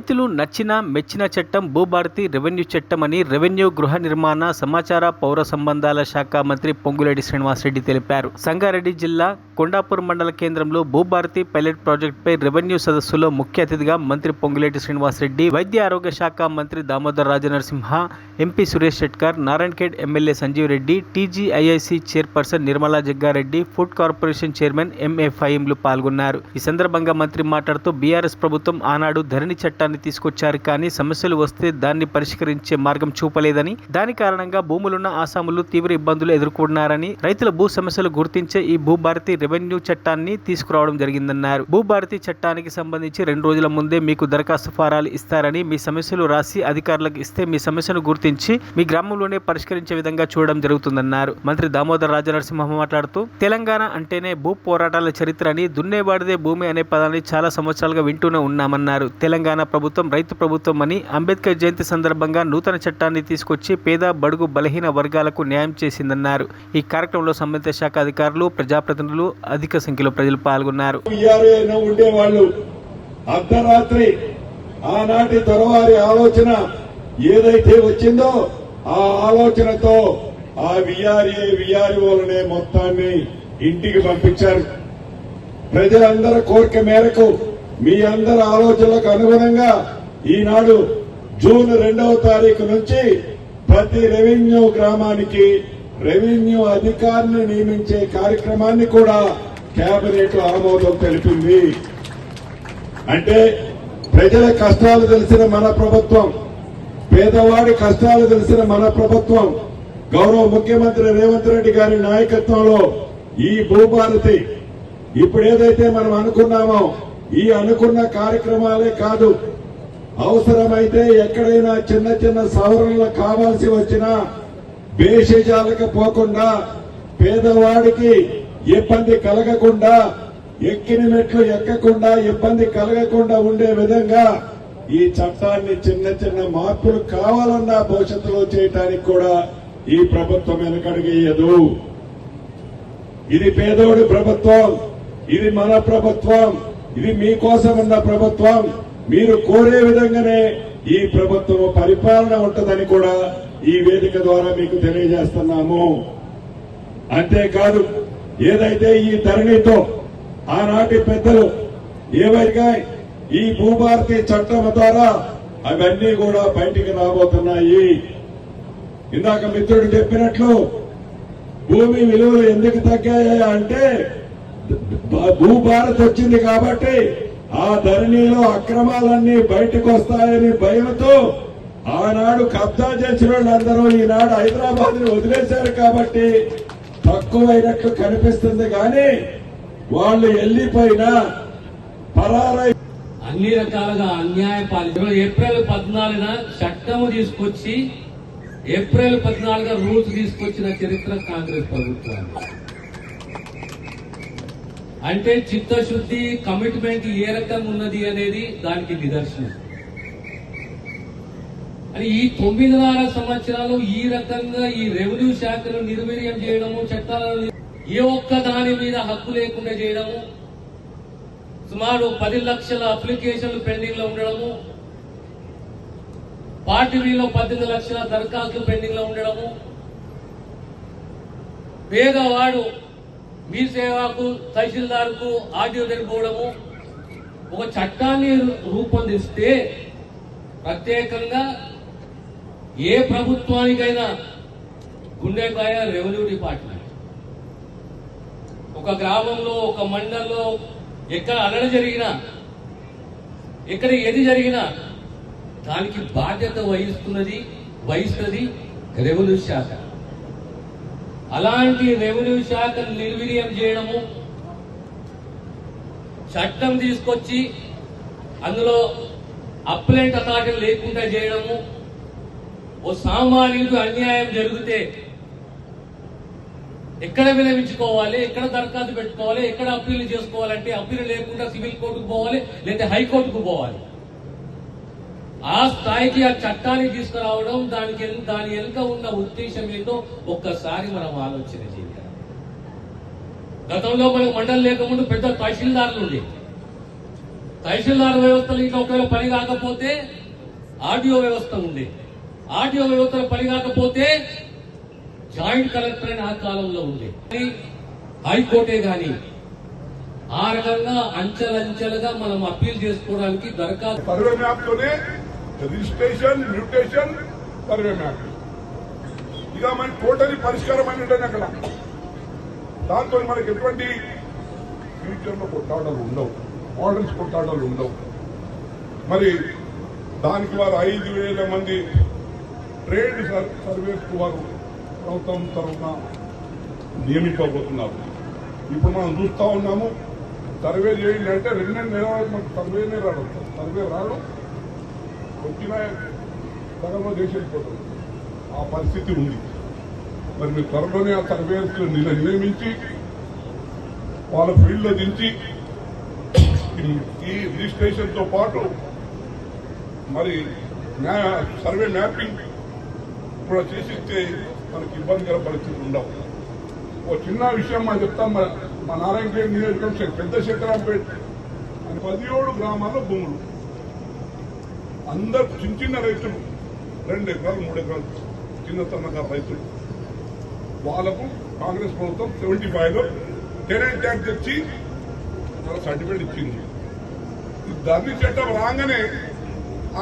రైతులు నచ్చిన మెచ్చిన చట్టం భూభారతి రెవెన్యూ చట్టం అని రెవెన్యూ గృహ నిర్మాణ సమాచార పౌర సంబంధాల శాఖ మంత్రి పొంగులేటి శ్రీనివాసరెడ్డి తెలిపారు. సంగారెడ్డి జిల్లా కొండాపూర్ మండల కేంద్రంలో భూభారతి పైలట్ ప్రాజెక్టుపై రెవెన్యూ సదస్సులో ముఖ్య అతిథిగా మంత్రి పొంగులేటి శ్రీనివాసరెడ్డి, వైద్య ఆరోగ్య శాఖ మంత్రి Damodar Rajanarasimha, MP Suresh Shetkar, Narayankhed MLA Sanjeev Reddy, TGIIC chairperson Nirmala Jaggareddy, food corporation chairman MA ఫహీంలు పాల్గొన్నారు. ఈ సందర్భంగా మంత్రి మాట్లాడుతూ బీఆర్ఎస్ ప్రభుత్వం ఆనాడు ధరణి చట్టాన్ని తీసుకొచ్చారు, కానీ సమస్యలు వస్తే దాన్ని పరిష్కరించే మార్గం చూపలేదని, దాని కారణంగా భూములున్న ఆసాములు తీవ్ర ఇబ్బందులు ఎదుర్కొన్నారని, రైతుల భూ సమస్యలు గుర్తించే ఈ భూభారతి రెవెన్యూ చట్టాన్ని తీసుకురావడం జరిగిందన్నారు. భూభారతి చట్టానికి సంబంధించి 2 రోజుల ముందే మీకు దరఖాస్తు ఫారాలు ఇస్తారని, మీ సమస్యలు రాసి అధికారులకు ఇస్తే మీ సమస్యను గుర్తించి మీ గ్రామంలోనే పరిష్కరించే విధంగా చూడడం జరుగుతుందన్నారు. మంత్రి దామోదర్ రాజనరసింహ మాట్లాడుతూ తెలంగాణ అంటేనే భూ పోరాటాల చరిత్ర అని, దున్నేవాడిదే భూమి అనే పదాన్ని చాలా సంవత్సరాలుగా వింటూనే ఉన్నామన్నారు. తెలంగాణ ప్రభుత్వం రైతు ప్రభుత్వం అని, అంబేద్కర్ జయంతి సందర్భంగా నూతన చట్టాన్ని తీసుకొచ్చి పేద బడుగు బలహీన వర్గాలకు న్యాయం చేసిందన్నారు. ఈ కార్యక్రమంలో సంబంధిత శాఖ అధికారులు, ప్రజాప్రతినిధులు, అధిక సంఖ్యలో ప్రజలు పాల్గొన్నారు. అర్ధరాత్రి ఆనాటి తరువారి ఆలోచన ఏదైతే వచ్చిందో ఆ ఆలోచనతో ఆ విఆర్ఓలనే మొత్తాన్ని ఇంటికి పంపించారు. ప్రజలందరి కోరిక మేరకు, మీ అందరి ఆలోచనలకు అనుగుణంగా ఈనాడు జూన్ 2వ తారీఖు నుంచి ప్రతి రెవెన్యూ గ్రామానికి రెవెన్యూ అధికారిని నియమించే కార్యక్రమాన్ని కూడా కేబినెట్ ఆమోదం తెలిపింది. అంటే ప్రజల కష్టాలు తెలిసిన మన ప్రభుత్వం, పేదవాడి కష్టాలు తెలిసిన మన ప్రభుత్వం, గౌరవ ముఖ్యమంత్రి రేవంత్ రెడ్డి గారి నాయకత్వంలో ఈ భూభారతి ఇప్పుడు ఏదైతే మనం అనుకున్నామో ఈ అనుకున్న కార్యక్రమాలే కాదు, అవసరమైతే ఎక్కడైనా చిన్న చిన్న సవరణలు కావాల్సి వచ్చినా భేషజాలకు పోకుండా, పేదవాడికి ఇబ్బంది కలగకుండా, ఎక్కిన మెట్లు ఎక్కకుండా ఇబ్బంది కలగకుండా ఉండే విధంగా ఈ చట్టాన్ని చిన్న చిన్న మార్పులు కావాలన్నా భవిష్యత్తులో చేయటానికి కూడా ఈ ప్రభుత్వం వెనకడుగేయదు. ఇది పేదోడి ప్రభుత్వం, ఇది మన ప్రభుత్వం, ఇది మీకోసం ఉన్న ప్రభుత్వం. మీరు కోరే విధంగానే ఈ ప్రభుత్వం పరిపాలన ఉంటుందని కూడా ఈ వేదిక ద్వారా మీకు తెలియజేస్తున్నాము. అంతేకాదు, ఏదైతే ఈ ధరణితో ఆనాటి పెద్దలు ఏవైనా ఈ భూభారతి చట్టం ద్వారా అవన్నీ కూడా బయటికి రాబోతున్నాయి. ఇందాక మిత్రుడు చెప్పినట్లు భూమి విలువలు ఎందుకు తగ్గాయి అంటే భూభారతి వచ్చింది కాబట్టి ఆ ధరణిలో అక్రమాలన్నీ బయటకు వస్తాయని భయంతో ఆనాడు కబ్జా చేసిన వాళ్ళందరూ ఈనాడు హైదరాబాద్ ని వదిలేశారు కాబట్టి తక్కువైనట్లు కనిపిస్తుంది. కానీ వాళ్ళు వెళ్లిపోయినా పరారై అన్ని రకాలుగా అన్యాయ పాలించారు. ఏప్రిల్ 14న చట్టము తీసుకొచ్చి ఏప్రిల్ 14 రూల్స్ తీసుకొచ్చిన చరిత్ర కాంగ్రెస్ ప్రభుత్వాన్ని. అంటే చిత్తశుద్ధి, కమిట్మెంట్ ఏ రకంగా ఉన్నది అనేది దానికి నిదర్శనం. అని ఈ 9.5 సంవత్సరాలు ఈ రకంగా ఈ రెవెన్యూ శాఖను నిర్వీర్యం చేయడము, చట్టాలను ఏ ఒక్క దాని మీద హక్కు లేకుండా చేయడము, సుమారు 10 లక్షల అప్లికేషన్లు పెండింగ్ లో ఉండడము, పార్టీలో 18 లక్షల దరఖాస్తులు పెండింగ్ లో ఉండడము, పేదవాడు మీ సేవకు తహసీల్దార్కు ఆర్డీఓ జరిగిపోవడము. ఒక చట్టాన్ని రూపొందిస్తే ప్రత్యేకంగా ఏ ప్రభుత్వానికైనా గుండెకాయ రెవెన్యూ డిపార్ట్మెంట్. ఒక గ్రామంలో, ఒక మండలంలో ఎక్కడ అలడ జరిగినా, ఎక్కడ ఏది జరిగినా దానికి బాధ్యత వహిస్తుంది రెవెన్యూ శాఖ. అలాంటి రెవెన్యూ శాఖను నిర్వీర్యం చేయడము, చట్టం తీసుకొచ్చి అందులో అప్లెంట్ అథారిటీ లేకుండా చేయడము, ఓ సామాన్యుడికి అన్యాయం జరిగితే ఎక్కడ వినవించుకోవాలి, ఎక్కడ దరఖాస్తు పెట్టుకోవాలి, ఎక్కడ అప్పీల్ చేసుకోవాలంటే అప్పీల్ లేకుండా సివిల్ కోర్టుకు పోవాలి, లేదా హైకోర్టుకు పోవాలి. ఆ స్థాయికి ఆ చట్టాన్ని తీసుకురావడం, దాని వెనుక ఉన్న ఉద్దేశం ఏంటో ఒక్కసారి మనం ఆలోచన చేయాలి. గతంలో మనకు మండలి లేకముందు పెద్ద తహసీల్దార్లు ఉండే, తహసీల్దార్ వ్యవస్థలో ఇంకా ఒకవేళ పని కాకపోతే ఆర్డీఓ వ్యవస్థ ఉంది. ఆర్డీఓ వ్యవస్థలో పని కాకపోతే జాయింట్ కలెక్టర్ అని ఆ కాలంలో ఉంది. హైకోర్టే గాని ఆ రకంగా అంచెలంచెలుగా మనం అప్పీల్ చేసుకోవడానికి దరఖాస్తు. సర్వే మ్యాప్ తోనే రిజిస్ట్రేషన్, మ్యూటేషన్, సర్వే మ్యాప్ ఇక మన టోటలీ పరిష్కారం అని ఉంటుంది అక్కడ. దాంతో మనకి ఎటువంటి ఫ్యూచర్ లో కొట్టాటలు ఉండవు, ఆర్డర్స్ కొట్టాటలు ఉండవు. మరి దానికి వారు 5,000 మంది ట్రేడ్ సర్వేస్ వారు ప్రభుత్వం తరఫున నియమించబోతున్నారు. ఇప్పుడు మనం చూస్తా ఉన్నాము, సర్వే చేయండి అంటే 2 నెలల మనకు సర్వేనే రాడు. సర్వే రాడు, వచ్చిన సగంలో దేశం వెళ్ళిపోతుంది. ఆ పరిస్థితి ఉంది. మరి మీరు త్వరలోనే ఆ సర్వేస్ నియమించి వాళ్ళ ఫీల్డ్ లో దించి ఈ రిజిస్ట్రేషన్ తో పాటు మరి సర్వే మ్యాపింగ్ కూడా చేసిస్తే మనకి ఇబ్బందికర పరిస్థితులు ఉండవు. ఓ చిన్న విషయం మనం చెప్తాం. మా నారాయణపేట నియోజకవర్గం పెద్ద శంకరాంపేట 17 గ్రామాల్లో భూములు, అందరు చిన్న చిన్న రైతులు, 2 ఎకరాలు 3 ఎకరాలు చిన్న సన్నకారు రైతులు, వాళ్ళకు కాంగ్రెస్ ప్రభుత్వం 75లో టెనెంట్ ట్యాక్స్ తెచ్చి వాళ్ళ సర్టిఫికేట్ ఇచ్చింది. ఈ ధరణి చట్టం రాగానే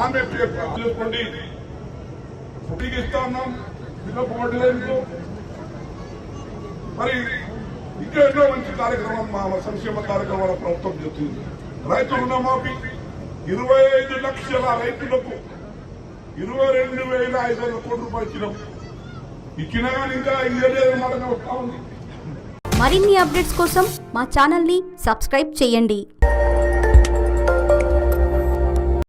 ఆమె చేసుకోండి ఫుటికి ఇస్తా ఉన్నాం, పిల్ల పోవట్లేదు. మరి ఇంకా ఎన్నో మంచి కార్యక్రమం, మా సంక్షేమ కార్యక్రమాల ప్రభుత్వం చేస్తుంది. రైతు రుణమాఫీ 25 లక్షల రైతులకు 22,500 కోట్ల రూపాయలు ఇచ్చినా కానీ ఇంకా ఇయ్యలేదన్నమాట వస్తా ఉంది. మరిన్ని అప్డేట్స్ కోసం మా ఛానల్ని సబ్స్క్రైబ్ చేయండి.